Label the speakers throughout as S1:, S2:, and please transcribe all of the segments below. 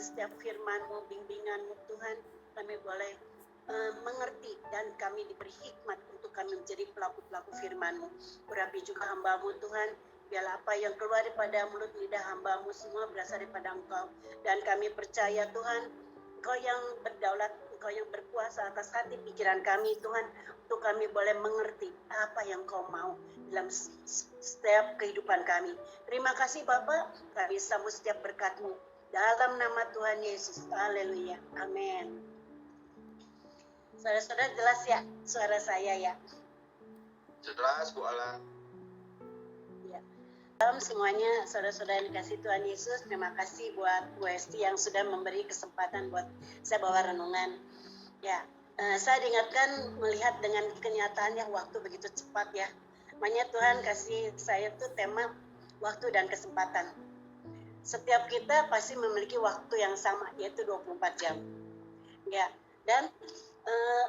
S1: setiap firman-Mu, bimbingan-Mu Tuhan, kami boleh mengerti dan kami diberi hikmat untuk kami menjadi pelaku-pelaku firman-Mu. Urapi juga hamba-Mu Tuhan, biarlah apa yang keluar daripada mulut lidah hamba-Mu semua berasal daripada Engkau. Dan kami percaya Tuhan, Engkau yang berdaulat, Engkau yang berkuasa atas hati pikiran kami Tuhan, untuk kami boleh mengerti apa yang Engkau mau dalam setiap kehidupan kami. Terima kasih Bapa, kami sambut setiap berkat-Mu dalam nama Tuhan Yesus. Haleluya. Amin. Saudara-saudara jelas ya suara saya ya?
S2: Jelas Bu Ala.
S1: Ya. Salam semuanya saudara-saudara yang dikasih Tuhan Yesus. Terima kasih buat Bu Esti yang sudah memberi kesempatan buat saya bawa renungan. Ya, saya diingatkan melihat dengan kenyataannya waktu begitu cepat ya. Makanya Tuhan kasih saya tuh tema waktu dan kesempatan. Setiap kita pasti memiliki waktu yang sama, yaitu 24 jam. Ya, dan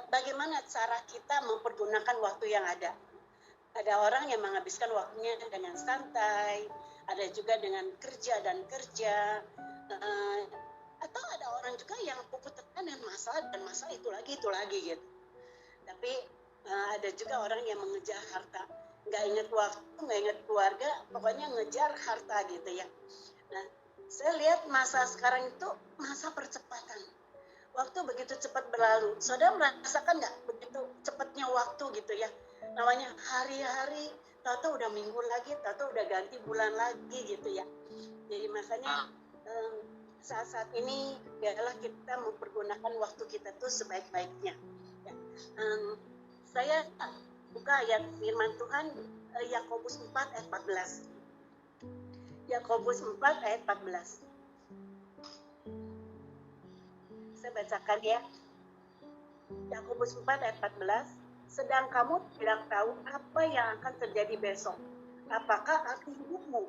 S1: bagaimana cara kita mempergunakan waktu yang ada? Ada orang yang menghabiskan waktunya dengan santai, ada juga dengan kerja, atau ada orang juga yang puput tekan dengan masalah itu lagi gitu. Tapi ada juga orang yang mengejar harta, nggak ingat waktu, nggak ingat keluarga, pokoknya ngejar harta gitu ya. Nah, saya lihat masa sekarang itu masa percepatan. Waktu begitu cepat berlalu. Saudara merasakan nggak begitu cepatnya waktu gitu ya? Namanya hari-hari, tahu-tahu udah minggu lagi, tahu-tahu udah ganti bulan lagi gitu ya. Jadi makanya saat-saat ini biarlah kita mempergunakan waktu kita tuh sebaik-baiknya. Ya. Saya buka ayat firman Tuhan Yakobus 4 ayat 14. Yakobus 4 ayat 14. Saya bacakan ya. Yakobus 4 ayat 14. Sedang kamu tidak tahu apa yang akan terjadi besok. Apakah arti hidupmu?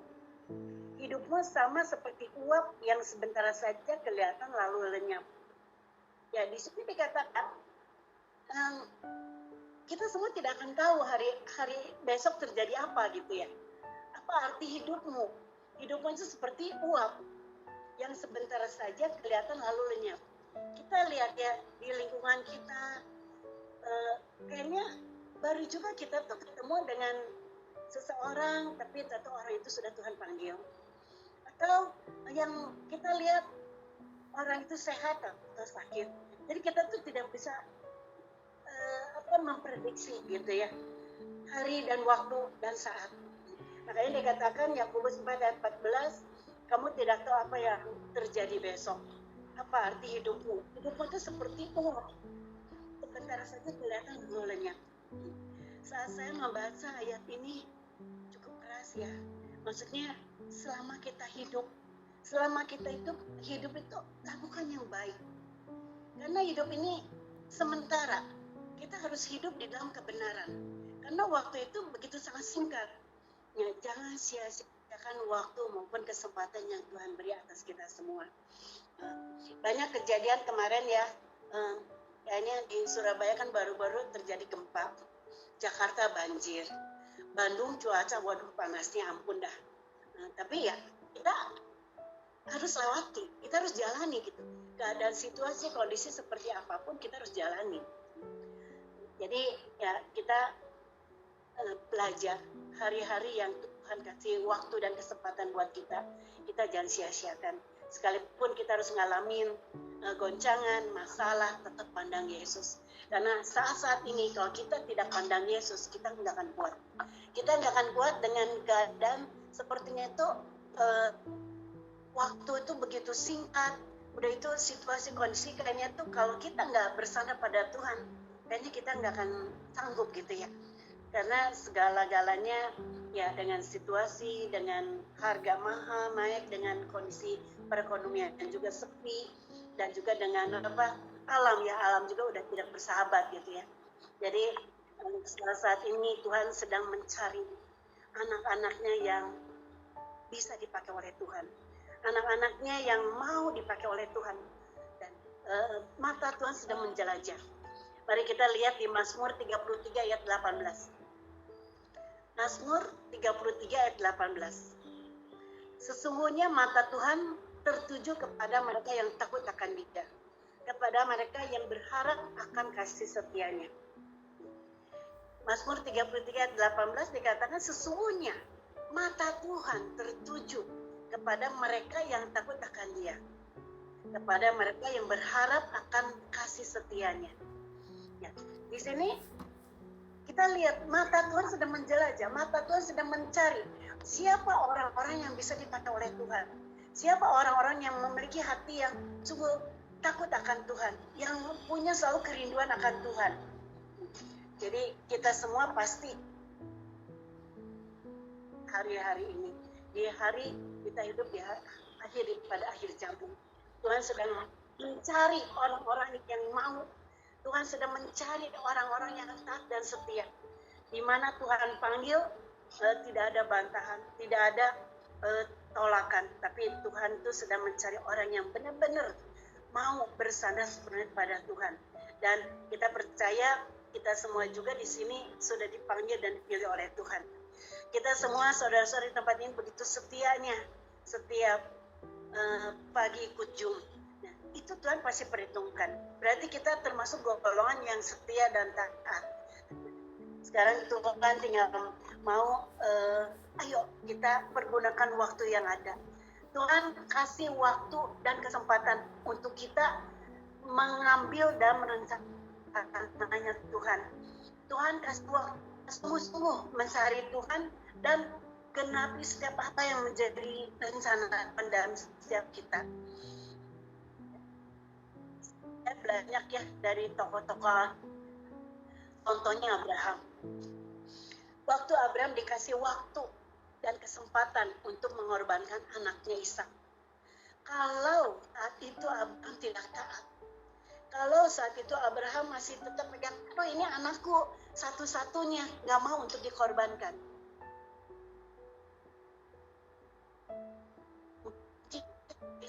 S1: Hidupmu sama seperti uap yang sebentar saja kelihatan lalu lenyap. Ya, di sini dikatakan kita semua tidak akan tahu hari besok terjadi apa gitu ya. Apa arti hidupmu? Hidupmu itu seperti uap yang sebentar saja kelihatan lalu lenyap. Kita lihat ya di lingkungan kita, kayaknya baru juga kita tuh ketemu dengan seseorang, tapi ternyata orang itu sudah Tuhan panggil. Atau yang kita lihat orang itu sehat atau sakit. Jadi kita tuh tidak bisa memprediksi gitu ya hari dan waktu dan saat. Makanya dikatakan Yakobus 4 ayat 14, kamu tidak tahu apa yang terjadi besok. Apa arti hidupmu? Hidupmu itu seperti uap, sebentar saja kelihatan lenyap. Saat saya membaca ayat ini cukup keras ya. Maksudnya selama kita hidup itu lakukan yang baik. Karena hidup ini sementara. Kita harus hidup di dalam kebenaran. Karena waktu itu begitu sangat singkat. Ya, jangan sia-siakan waktu maupun kesempatan yang Tuhan beri atas kita semua. Banyak kejadian kemarin ya, kayaknya di Surabaya kan baru-baru terjadi gempa, Jakarta banjir, Bandung cuaca waduh panasnya ampun dah. Tapi ya kita harus lewati, kita harus jalani gitu. Keadaan situasi kondisi seperti apapun kita harus jalani. Jadi ya kita belajar hari-hari yang Tuhan kasih waktu dan kesempatan buat kita jangan sia-siakan. Sekalipun kita harus ngalamin goncangan, masalah, tetap pandang Yesus. Karena saat-saat ini kalau kita tidak pandang Yesus, kita nggak akan kuat. Kita nggak akan kuat dengan keadaan sepertinya itu waktu itu begitu singkat. Udah itu situasi kondisi kayaknya tuh kalau kita nggak bersandar pada Tuhan, kayaknya kita nggak akan sanggup gitu ya. Karena segala-galanya ya dengan situasi, dengan harga mahal naik, dengan kondisi perekonomian dan juga sepi, dan juga dengan alam juga udah tidak bersahabat gitu ya. Jadi saat ini Tuhan sedang mencari anak-anaknya yang bisa dipakai oleh Tuhan, anak-anaknya yang mau dipakai oleh Tuhan, dan mata Tuhan sedang menjelajah. Mari kita lihat di Mazmur 33 ayat 18. Mazmur 33 ayat 18. Sesungguhnya mata Tuhan tertuju kepada mereka yang takut akan Dia, kepada mereka yang berharap akan kasih setianya. Mazmur 33:18 dikatakan sesungguhnya mata Tuhan tertuju kepada mereka yang takut akan Dia, kepada mereka yang berharap akan kasih setianya. Ya, di sini kita lihat mata Tuhan sedang menjelajah, mata Tuhan sedang mencari siapa orang-orang yang bisa dipakai oleh Tuhan, siapa orang-orang yang memiliki hati yang sungguh takut akan Tuhan, yang punya selalu kerinduan akan Tuhan. Jadi kita semua pasti hari-hari ini, di hari kita hidup pada akhir zaman, Tuhan sedang mencari orang-orang yang mau. Tuhan sedang mencari orang-orang yang taat dan setia. Di mana Tuhan panggil tidak ada bantahan, tidak ada tolakan, tapi Tuhan itu sedang mencari orang yang benar-benar mau bersandar sepenuhnya pada Tuhan. Dan kita percaya kita semua juga di sini sudah dipanggil dan dipilih oleh Tuhan. Kita semua saudara-saudara di tempat ini begitu setianya, setiap pagi ikut Zoom. Nah, itu Tuhan pasti perhitungkan. Berarti kita termasuk golongan yang setia dan taat. Sekarang Tuhan tinggal mau, ayo kita pergunakan waktu yang ada. Tuhan kasih waktu dan kesempatan untuk kita mengambil dan merencanakan tangannya Tuhan. Tuhan kasih waktu sungguh-sungguh mencari Tuhan dan genapi setiap apa yang menjadi rencana dalam setiap kita. Banyak ya dari tokoh-tokoh, contohnya Abraham. Waktu Abraham dikasih waktu dan kesempatan untuk mengorbankan anaknya Ishak. Kalau saat itu Abraham tidak taat, kalau saat itu Abraham masih tetap pegang, ini anakku satu-satunya, gak mau untuk dikorbankan.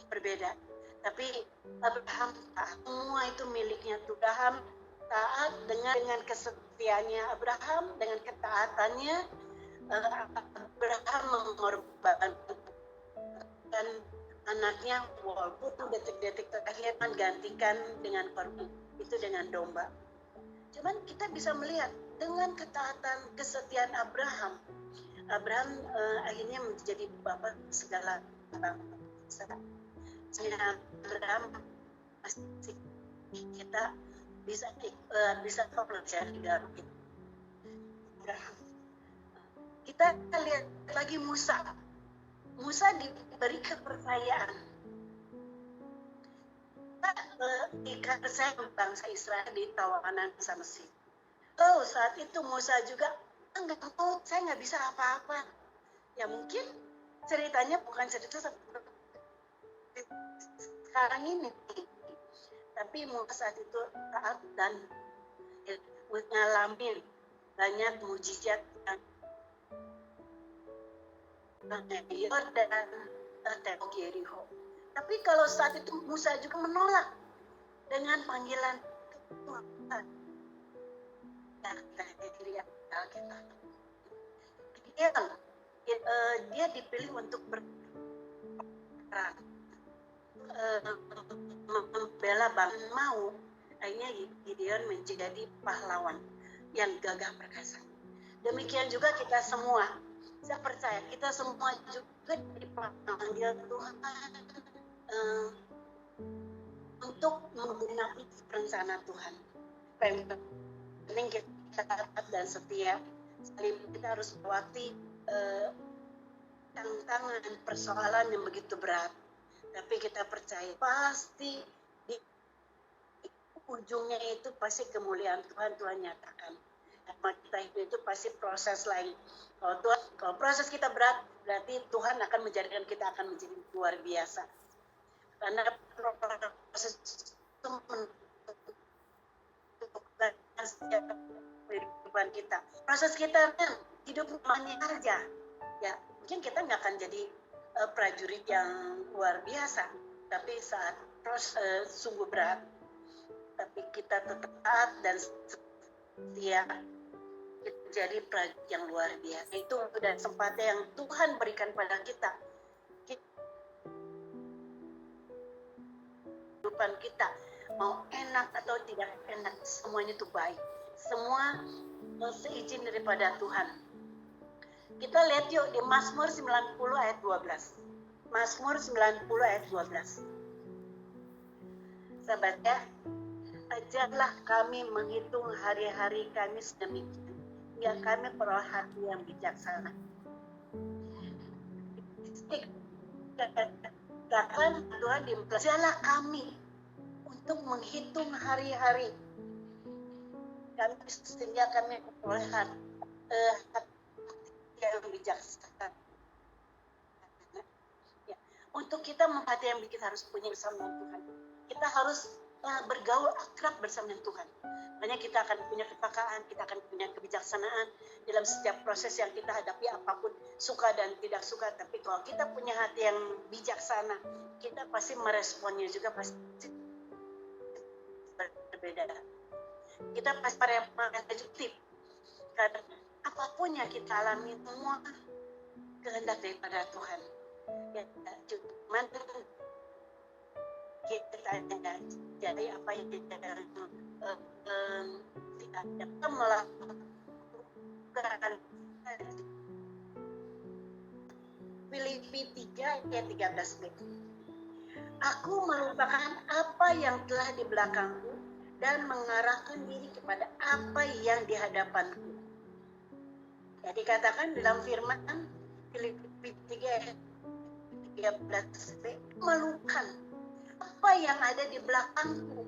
S1: Berbeda. Tapi Abraham taat. Semua itu miliknya Tuhan. Taat dengan kesetiaannya Abraham, dengan ketaatannya Abraham mengorbankan anaknya, walaupun detik-detik terakhir gantikan dengan korban itu dengan domba. Cuman kita bisa melihat dengan ketaatan kesetiaan Abraham akhirnya menjadi bapak segala bangsa. Abraham masih kita bisa pelajari dari Abraham. Kita lihat lagi Musa diberi kepercayaan. Saya bangsa Israel di tawanan bangsa Mesir. Saat itu Musa juga saya nggak bisa apa-apa. Ya mungkin ceritanya bukan cerita seperti sekarang ini, tapi Musa saat itu taat dan ngalamin banyak mujizat dan tembok Yeriko. Tapi kalau saat itu Musa juga menolak dengan panggilan Tuhan. Dia dipilih untuk berperang, membela bangsa, mau. Akhirnya Gideon menjadi pahlawan yang gagah perkasa. Demikian juga kita semua. Saya percaya kita semua juga dipanggil Tuhan untuk menggenapi rencana Tuhan. Yang penting kita taat dan setia. Kita harus melewati tantangan persoalan yang begitu berat. Tapi kita percaya pasti di ujungnya itu pasti kemuliaan Tuhan nyatakan. Kita itu pasti proses lain. Kalau proses kita berat, berarti Tuhan akan menjadikan kita akan menjadi luar biasa. Karena proses itu menentukan kehidupan kita. Proses kita kan hidup namanya aja. Ya, mungkin kita nggak akan jadi prajurit yang luar biasa. Tapi saat proses sungguh berat, tapi kita tetap taat dan setia, jadi prajurit yang luar biasa. Itu dan kesempatan yang Tuhan berikan pada kita. kehidupan kita, mau enak atau tidak enak, semuanya itu baik. Semua seizin daripada Tuhan. Kita lihat yuk di Mazmur 90 ayat 12. Mazmur 90 ayat 12. Sahabat ya, ajarlah kami menghitung hari-hari kami sedemikian, hingga kami peroleh hati yang bijaksana. Katakan Tuhan ajarlah kami untuk menghitung hari-hari kami sehingga kami peroleh hati yang bijaksana. Ya. Untuk kita menghati yang kita harus punya bersama Tuhan. Kita harus bergaul akrab bersama Tuhan. Makanya kita akan punya kepekaan, kita akan punya kebijaksanaan dalam setiap proses yang kita hadapi, apapun suka dan tidak suka. Tapi kalau kita punya hati yang bijaksana, kita pasti meresponnya juga pasti berbeda. Kita pasti positif. Karena apapun yang kita alami semua kehendak daripada Tuhan. Ya, cuma kita jadi apa yang kita tidak dapat melakukan. Filipi 3 ayat 13b. Aku melupakan apa yang telah di belakangku dan mengarahkan diri kepada apa yang di hadapanku. Jadi katakan dalam firman Filipi 3 ayat 13b, melupakan apa yang ada di belakangku,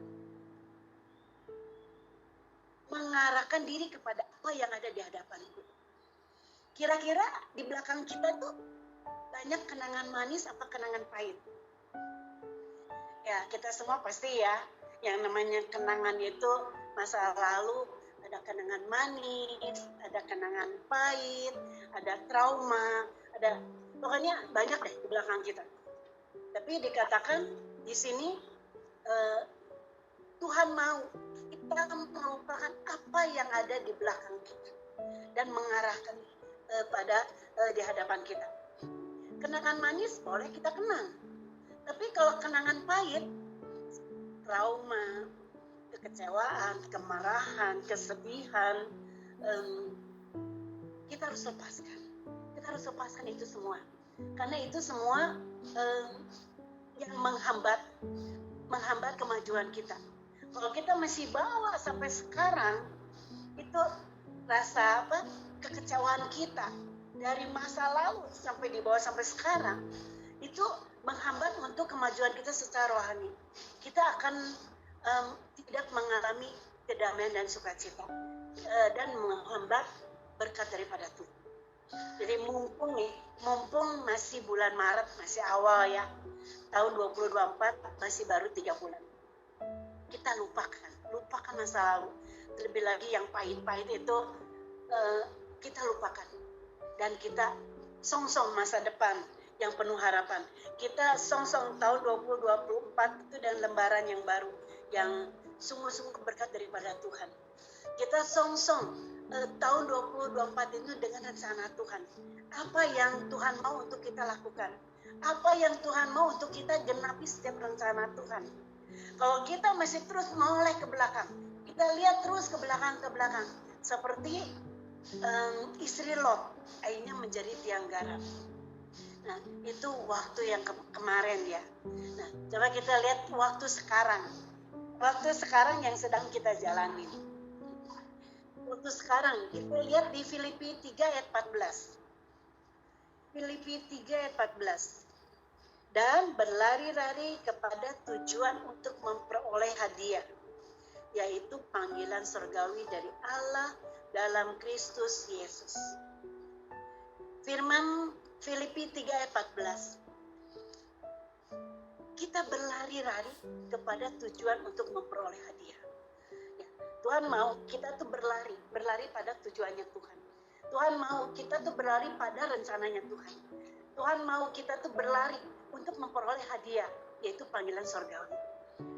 S1: mengarahkan diri kepada apa yang ada di hadapanku. Kira-kira di belakang kita tuh banyak kenangan manis apa kenangan pahit? Ya, kita semua pasti ya, yang namanya kenangan itu masa lalu, ada kenangan manis, ada kenangan pahit, ada trauma, ada pokoknya banyak deh di belakang kita. Tapi dikatakan di sini Tuhan mau kita melupakan apa yang ada di belakang kita dan mengarahkan pada di hadapan kita. Kenangan manis boleh kita kenang, tapi kalau kenangan pahit, trauma, kekecewaan, kemarahan, kesedihan, kita harus lepaskan. Kita harus lepaskan itu semua, karena itu semua yang menghambat kemajuan kita. Kalau kita masih bawa sampai sekarang, itu rasa kekecewaan kita dari masa lalu sampai dibawa sampai sekarang, itu menghambat untuk kemajuan kita secara rohani. Kita akan tidak mengalami kedamaian dan sukacita dan menghambat berkat daripada Tuhan. Jadi mumpung masih bulan Maret, masih awal ya, tahun 2024 masih baru 3 bulan. Kita lupakan masa lalu. Terlebih lagi yang pahit-pahit itu kita lupakan. Dan kita song-song masa depan yang penuh harapan. Kita song-song tahun 2024 itu dan lembaran yang baru, yang sungguh-sungguh berkat daripada Tuhan. Kita song-song tahun 2024 itu dengan rencana Tuhan. Apa yang Tuhan mau untuk kita lakukan? Apa yang Tuhan mau untuk kita genapi setiap rencana Tuhan? Kalau kita masih terus menoleh ke belakang, kita lihat terus ke belakang, seperti istri Lot, akhirnya menjadi tiang garam. Nah, itu waktu yang kemarin ya. Nah, coba kita lihat waktu sekarang yang sedang kita jalani. Waktu sekarang, kita lihat di Filipi 3 ayat 14. Filipi 3 ayat 14. Dan berlari-lari kepada tujuan untuk memperoleh hadiah, yaitu panggilan surgawi dari Allah dalam Kristus Yesus. Firman Filipi 3 ayat 14. Kita berlari-lari kepada tujuan untuk memperoleh hadiah. Ya, Tuhan mau kita tuh berlari pada tujuannya Tuhan. Tuhan mau kita tuh berlari pada rencananya Tuhan. Tuhan mau kita tuh berlari untuk memperoleh hadiah, yaitu panggilan surgawi.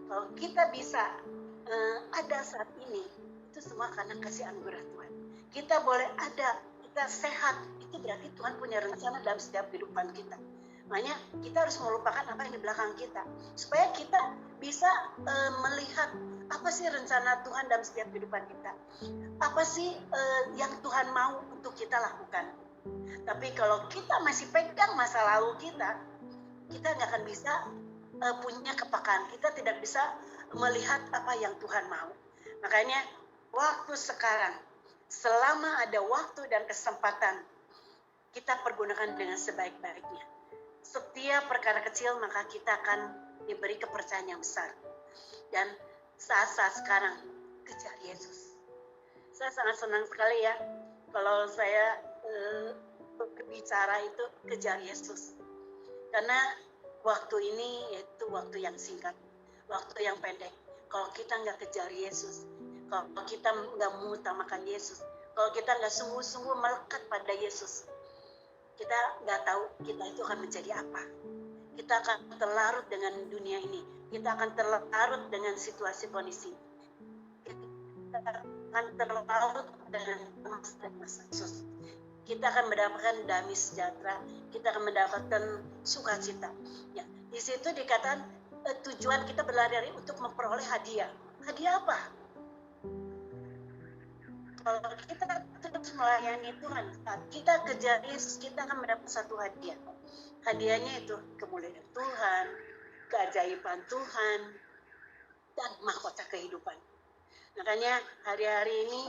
S1: Kalau kita bisa ada saat ini, itu semua karena kasih anugerah Tuhan. Kita boleh ada, kita sehat, itu berarti Tuhan punya rencana dalam setiap kehidupan kita. Makanya kita harus melupakan apa yang di belakang kita, supaya kita bisa melihat apa sih rencana Tuhan dalam setiap kehidupan kita. Apa sih yang Tuhan mau untuk kita lakukan. Tapi kalau kita masih pegang masa lalu kita nggak akan bisa punya kepekaan. Kita tidak bisa melihat apa yang Tuhan mau. Makanya waktu sekarang, selama ada waktu dan kesempatan, kita pergunakan dengan sebaik-baiknya. Setiap perkara kecil maka kita akan diberi kepercayaan yang besar. Dan saat-saat sekarang, kejar Yesus. Saya sangat senang sekali ya kalau saya berbicara itu kejar Yesus. Karena waktu ini yaitu waktu yang singkat, waktu yang pendek. Kalau kita nggak kejar Yesus, kalau kita nggak mengutamakan Yesus, kalau kita nggak sungguh-sungguh melekat pada Yesus, kita nggak tahu kita itu akan menjadi apa. Kita akan terlarut dengan dunia ini, kita akan terlarut dengan situasi kondisi, kita akan terlarut dengan masa Yesus. Kita akan mendapatkan damai sejahtera, kita akan mendapatkan sukacita. Ya, di situ dikatakan tujuan kita berlari untuk memperoleh hadiah. Hadiah apa? Kalau kita terus melayani Tuhan, kita kejar Yesus, kita akan mendapat satu hadiah. Hadiahnya itu kemuliaan Tuhan, keajaiban Tuhan, dan mahkota kehidupan. Makanya hari-hari ini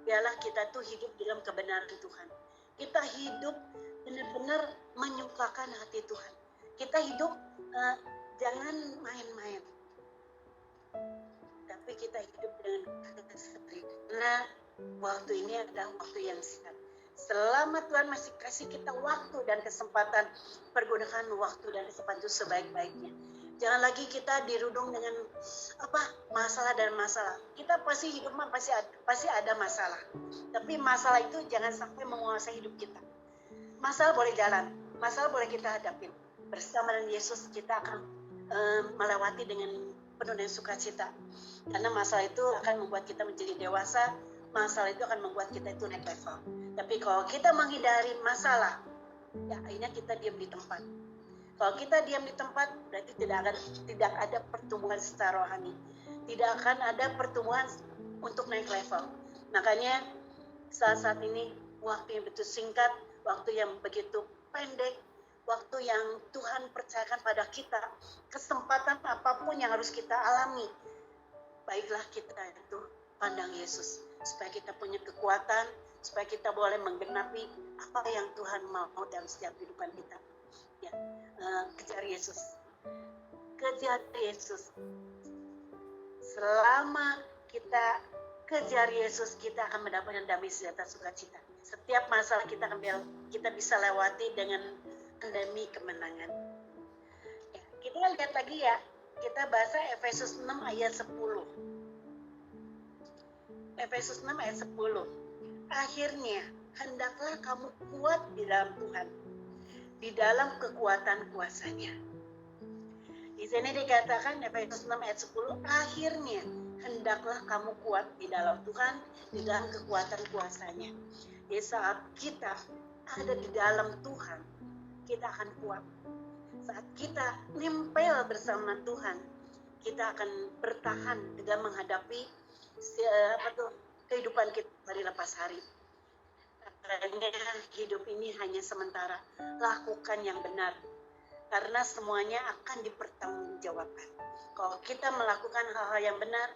S1: biarlah kita tuh hidup dalam kebenaran Tuhan. Kita hidup benar-benar menyukakan hati Tuhan. Kita hidup jangan main-main. Tapi kita hidup dengan kesetiaan. Karena waktu ini adalah waktu yang singkat. Selama Tuhan masih kasih kita waktu dan kesempatan, pergunakan waktu dan kesempatan itu sebaik-baiknya. Jangan lagi kita dirudung dengan masalah dan masalah. Kita pasti hidup pasti ada masalah. Tapi masalah itu jangan sampai menguasai hidup kita. Masalah boleh jalan, masalah boleh kita hadapin. Bersama dengan Yesus kita akan melewati dengan penuh dengan sukacita. Karena masalah itu akan membuat kita menjadi dewasa. Masalah itu akan membuat kita itu naik level. Tapi kalau kita menghindari masalah, ya akhirnya kita diam di tempat. Kalau kita diam di tempat, berarti tidak ada pertumbuhan secara rohani. Tidak akan ada pertumbuhan untuk naik level. Makanya saat ini waktu yang begitu singkat, waktu yang begitu pendek, waktu yang Tuhan percayakan pada kita, kesempatan apapun yang harus kita alami, baiklah kita itu pandang Yesus, supaya kita punya kekuatan, supaya kita boleh menggenapi apa yang Tuhan mau dalam setiap kehidupan kita. Ya, kejar Yesus. Kejar Yesus. Selama kita kejar Yesus, kita akan mendapatkan damai sejahtera sukacita. Setiap masalah kita bisa lewati dengan demi kemenangan. Ya, kita lihat lagi ya. Kita baca Efesus 6 ayat 10. Efesus 6 ayat 10. Akhirnya, hendaklah kamu kuat di dalam Tuhan, di dalam kekuatan kuasa-Nya. Di sini dikatakan Efesus 6 ayat 10, akhirnya hendaklah kamu kuat di dalam Tuhan, di dalam kekuatan kuasa-Nya. Di saat kita ada di dalam Tuhan, kita akan kuat. Saat kita nempel bersama Tuhan, kita akan bertahan dengan menghadapi kehidupan kita hari lepas hari. Karena hidup ini hanya sementara. Lakukan yang benar, karena semuanya akan dipertanggungjawabkan. Kalau kita melakukan hal-hal yang benar,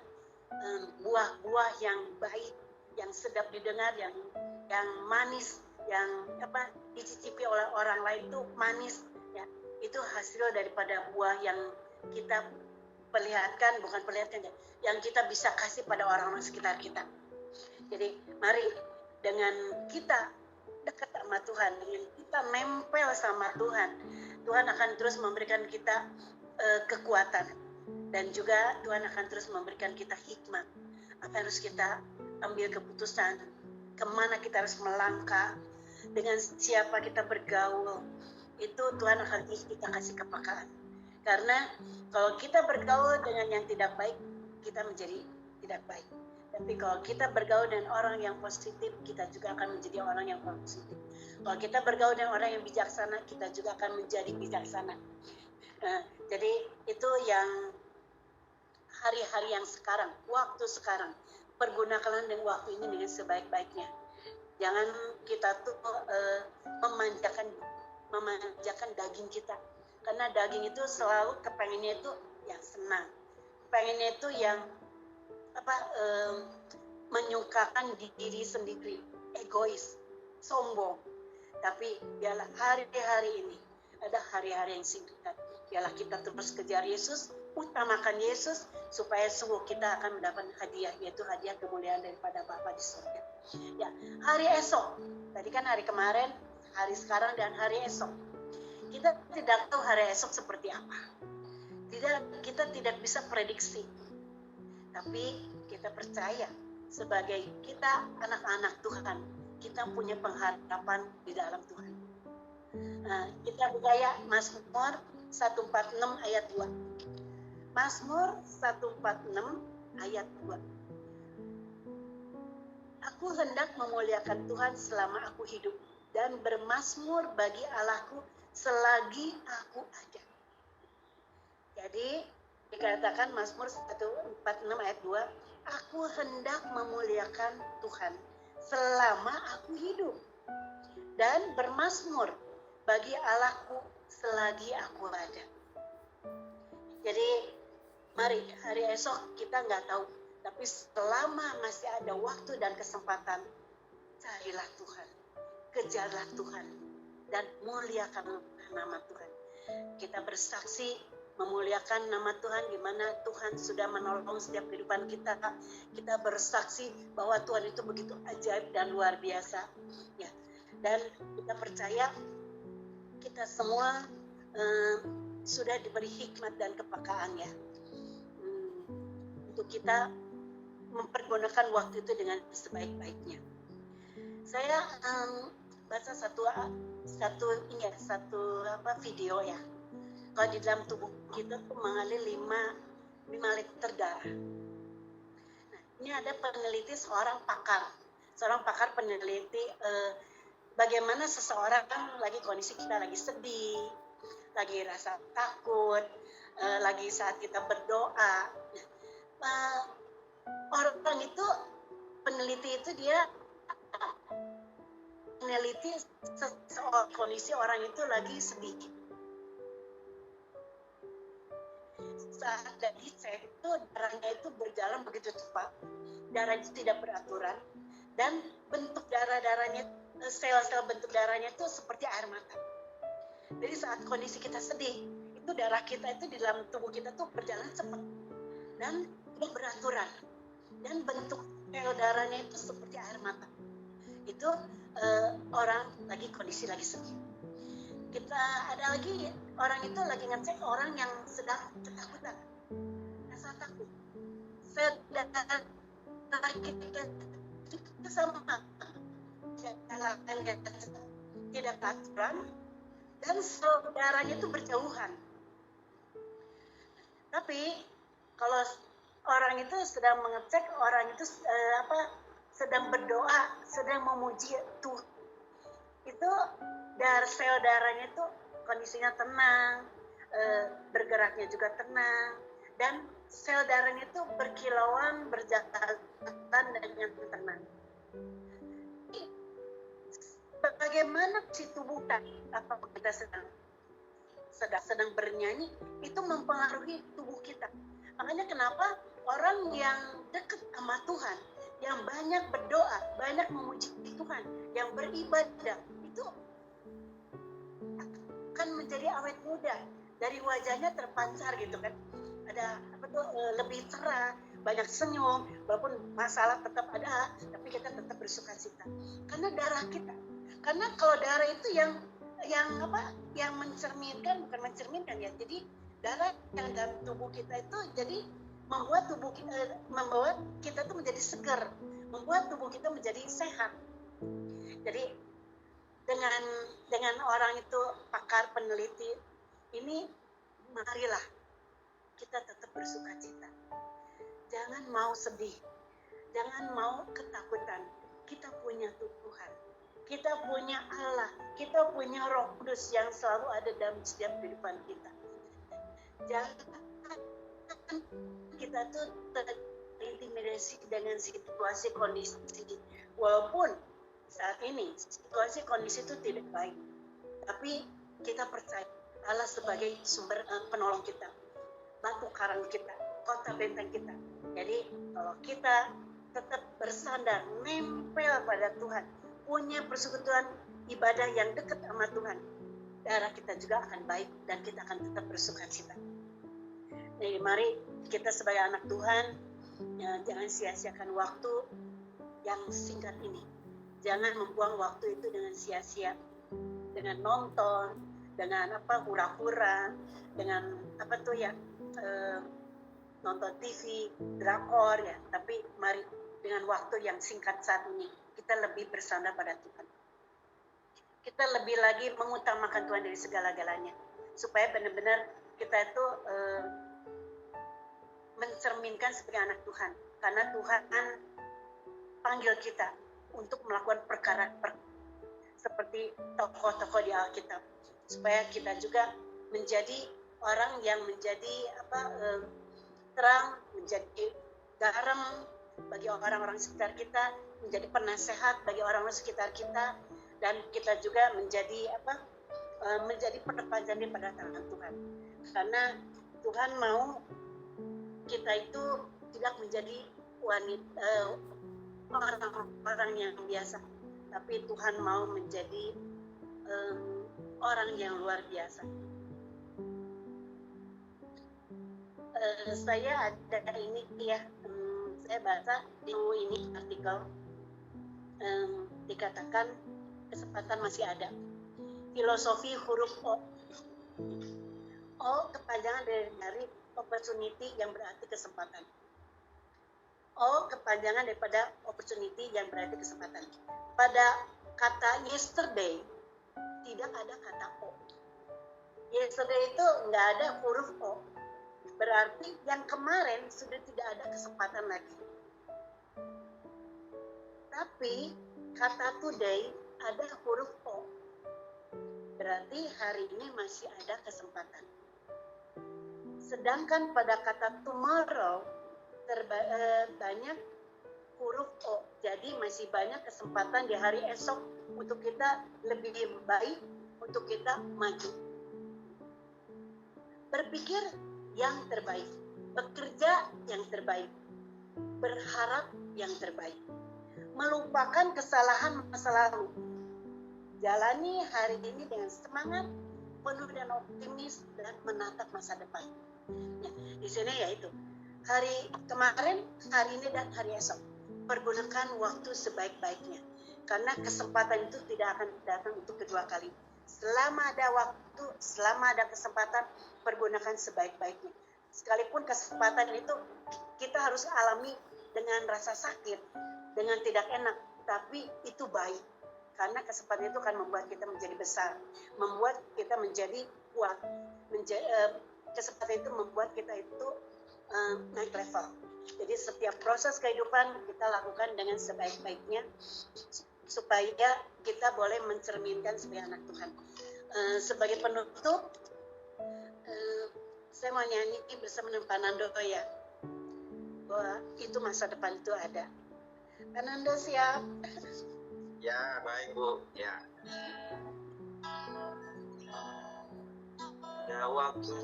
S1: buah-buah yang baik, yang sedap didengar, yang manis, yang dicicipi oleh orang lain itu manis, ya, itu hasil daripada buah yang kita yang kita bisa kasih pada orang-orang sekitar kita. Jadi mari dengan kita dekat sama Tuhan, dengan kita nempel sama Tuhan, Tuhan akan terus memberikan kita kekuatan, dan juga Tuhan akan terus memberikan kita hikmat. Apa yang harus kita ambil keputusan, kemana kita harus melangkah, dengan siapa kita bergaul, itu Tuhan akan terus kita kasih kepekaan. Karena kalau kita bergaul dengan yang tidak baik, kita menjadi tidak baik. Tapi kalau kita bergaul dengan orang yang positif, kita juga akan menjadi orang yang positif. Kalau kita bergaul dengan orang yang bijaksana, kita juga akan menjadi bijaksana. Jadi itu yang hari-hari yang sekarang, waktu sekarang. Pergunakanlah dengan waktu ini dengan sebaik-baiknya. Jangan kita tuh memanjakan daging kita. Karena daging itu selalu kepengennya itu yang senang. Pengennya itu yang menyukakan diri sendiri, egois, sombong. Tapi biarlah hari-hari ini ada hari-hari yang singkat. Biarlah kita terus kejar Yesus, utamakan Yesus, supaya sungguh kita akan mendapat hadiah, yaitu hadiah kemuliaan daripada Bapa di surga. Ya, hari esok, tadi kan hari kemarin, hari sekarang dan hari esok. Kita tidak tahu hari esok seperti apa. Kita tidak bisa prediksi. Tapi kita percaya sebagai kita anak-anak Tuhan, kita punya pengharapan di dalam Tuhan. Kita buka ya Mazmur 146 ayat 2. Mazmur 146 ayat 2. Aku hendak memuliakan Tuhan selama aku hidup dan bermazmur bagi Allahku selagi aku ada. Jadi dikatakan Mazmur 146 ayat 2, aku hendak memuliakan Tuhan selama aku hidup dan bermazmur bagi Allahku selagi aku ada. Jadi mari hari esok kita nggak tahu, tapi selama masih ada waktu dan kesempatan, carilah Tuhan, kejarlah Tuhan, dan muliakan nama Tuhan. Kita bersaksi memuliakan nama Tuhan di mana Tuhan sudah menolong setiap kehidupan kita. Kita bersaksi bahwa Tuhan itu begitu ajaib dan luar biasa. Ya. Dan kita percaya kita semua sudah diberi hikmat dan kepekaan ya. Untuk kita mempergunakan waktu itu dengan sebaik-baiknya. Saya baca satu video ya. Kalau di dalam tubuh kita tuh mengalir 5 liter darah. Nah, ini ada peneliti seorang pakar peneliti bagaimana seseorang lagi kondisi kita lagi sedih, lagi rasa takut, lagi saat kita berdoa. Orang itu peneliti itu dia meneliti kondisi orang itu lagi sedih. Saat dicek itu darahnya itu berjalan begitu cepat, darah itu tidak beraturan, dan bentuk darahnya, sel-sel bentuk darahnya itu seperti air mata. Jadi saat kondisi kita sedih, itu darah kita itu di dalam tubuh kita tuh berjalan cepat dan tidak beraturan, dan bentuk sel darahnya itu seperti air mata. Itu orang lagi kondisi lagi sedih. Kita ada lagi orang itu lagi ngecek orang yang sedang ketakutan, rasa takut. Sedangkan kita sama jalannya tidak aturan dan saudaranya itu berjauhan. Tapi kalau orang itu sedang mengecek, orang itu sedang berdoa, sedang memuji Tuhan, itu sel darahnya itu kondisinya tenang, bergeraknya juga tenang, dan sel darahnya itu berkilauan, berjatan dengan tenang. Bagaimana si tubuh kita sedang bernyanyi, itu mempengaruhi tubuh kita. Makanya kenapa orang yang dekat sama Tuhan, yang banyak berdoa, banyak memuji Tuhan, yang beribadah, itu akan menjadi awet muda, dari wajahnya terpancar gitu kan, ada lebih cerah, banyak senyum, walaupun masalah tetap ada, tapi kita tetap bersukacita karena darah kita. Karena kalau darah itu yang bukan mencerminkan ya, jadi darah yang dalam tubuh kita itu jadi membuat kita tuh menjadi segar, membuat tubuh kita menjadi sehat. Jadi dengan orang itu pakar peneliti ini, marilah kita tetap bersukacita. Jangan mau sedih, Jangan mau ketakutan. Kita punya Tuhan. Kita punya Allah. Kita punya Roh Kudus yang selalu ada dalam setiap kehidupan kita. Jangan kita tuh terintimidasi dengan situasi kondisi. Walaupun saat ini situasi kondisi itu tidak baik, tapi kita percaya Allah sebagai sumber penolong kita, batu karang kita, kota benteng kita. Jadi kalau kita tetap bersandar, nempel pada Tuhan, punya persekutuan ibadah yang dekat sama Tuhan, darah kita juga akan baik dan kita akan tetap bersukacita. Jadi mari kita sebagai anak Tuhan, ya, jangan sia-siakan waktu yang singkat ini. Jangan membuang waktu itu dengan sia-sia, dengan nonton, dengan hura-hura, dengan nonton TV, drakor ya. Tapi mari dengan waktu yang singkat saat ini kita lebih bersandar pada Tuhan. Kita lebih lagi mengutamakan Tuhan dari segala-galanya, supaya benar-benar kita itu mencerminkan sebagai anak Tuhan, karena Tuhan panggil kita untuk melakukan perkara seperti tokoh-tokoh di Alkitab, supaya kita juga menjadi orang yang menjadi terang, menjadi garam bagi orang-orang sekitar kita, menjadi penasehat bagi orang-orang sekitar kita, dan kita juga menjadi menjadi perpanjangan pada tangan Tuhan, karena Tuhan mau kita itu tidak menjadi orang-orang yang biasa, tapi Tuhan mau menjadi orang yang luar biasa. Saya ada ini ya, saya baca di ini artikel dikatakan kesempatan masih ada. Filosofi huruf O. O kepanjangan dari opportunity yang berarti kesempatan. O kepanjangan daripada opportunity yang berarti kesempatan. Pada kata yesterday tidak ada kata O. Yesterday itu nggak ada huruf O. Berarti yang kemarin sudah tidak ada kesempatan lagi. Tapi kata today ada huruf O. Berarti hari ini masih ada kesempatan. Sedangkan pada kata tomorrow banyak huruf O. Jadi masih banyak kesempatan di hari esok untuk kita lebih baik, untuk kita maju. Berpikir yang terbaik, bekerja yang terbaik, berharap yang terbaik, melupakan kesalahan masa lalu, jalani hari ini dengan semangat, penuh dan optimis, dan menatap masa depan. Ya, di sini yaitu hari kemarin, hari ini, dan hari esok. Pergunakan waktu sebaik-baiknya, karena kesempatan itu tidak akan datang untuk kedua kali. Selama ada waktu, selama ada kesempatan, pergunakan sebaik-baiknya. Sekalipun kesempatan itu kita harus alami dengan rasa sakit, dengan tidak enak, tapi itu baik. Karena kesempatan itu akan membuat kita menjadi besar, membuat kita menjadi kuat. Kesempatan itu membuat kita itu naik level. Jadi setiap proses kehidupan kita lakukan dengan sebaik-baiknya, supaya kita boleh mencerminkan sebagai anak Tuhan. Sebagai penutup, saya mau nyanyi bersama dengan Pak Nando ya, bahwa itu masa depan itu ada. Pak Nando siap?
S2: Ya, baik Bu. Ya. Ada waktu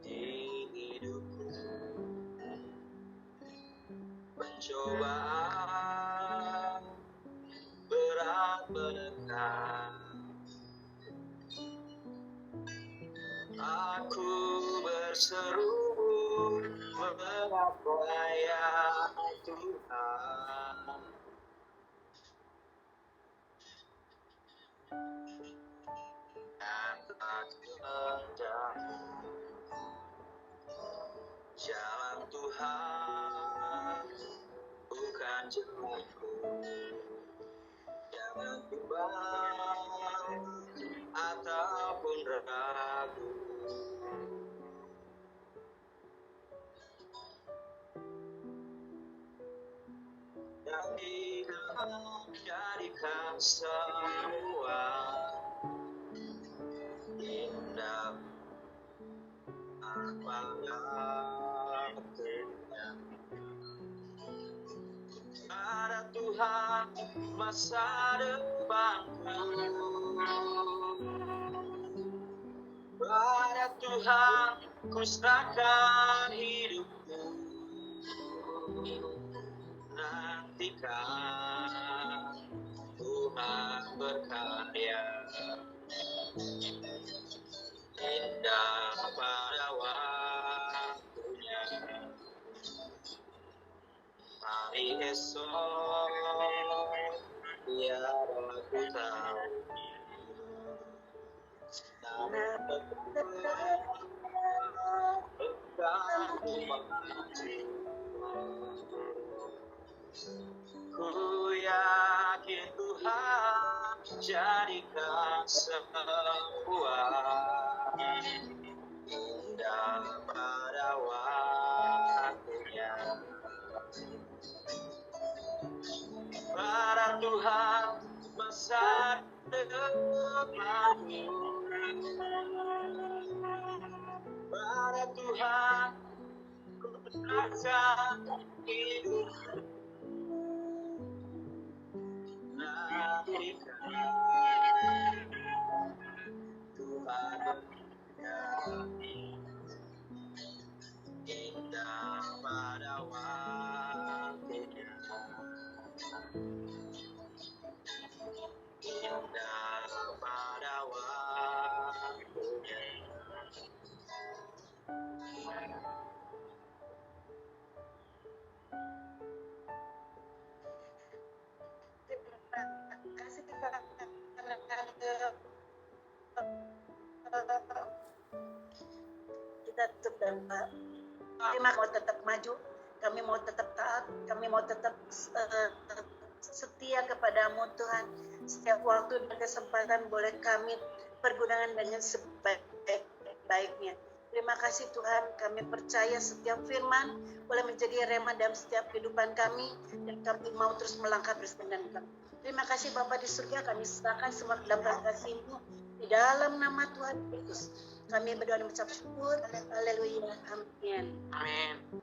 S2: di hidupku, pencobaan berat mendekat. Aku berseru mengapa ya Tuhan. Dan tak kehendakmu, jalan Tuhan bukan jalanku. Jangan bimbang ataupun ragu. semua indah pada waktunya. Pada Tuhan masa depanku, pada Tuhan ku serahkan hidupku. Nantikan Tuhan berkarya, indah pada waktunya. Hari esok tiada ku tahu, namun tetap ku maju. Ku yakin Tuhan jadikan semua indah pada waktunya. Pada Tuhan masa depanku, pada Tuhan ku serahkan hidupku. Nantikan Tuhan berkarya, indah pada waktunya. Indah pada waktunya.
S1: Terima kasih Pak. Kita tutup dan Pak. Terima mau tetap maju, kami mau tetap taat, kami mau tetap setia kepadamu Tuhan. Setiap waktu dan kesempatan boleh kami pergunakan dengan sebaik-baiknya. Terima kasih Tuhan, kami percaya setiap firman boleh menjadi rema dalam setiap kehidupan kami, dan kami mau terus melangkah bersama dengan Kami. Terima kasih Bapa di surga, kami serahkan semua ke dalam kasih-Mu di dalam nama Tuhan Yesus. Kami berdoa dan mengucap syukur. Haleluya. Amin.
S2: Amin.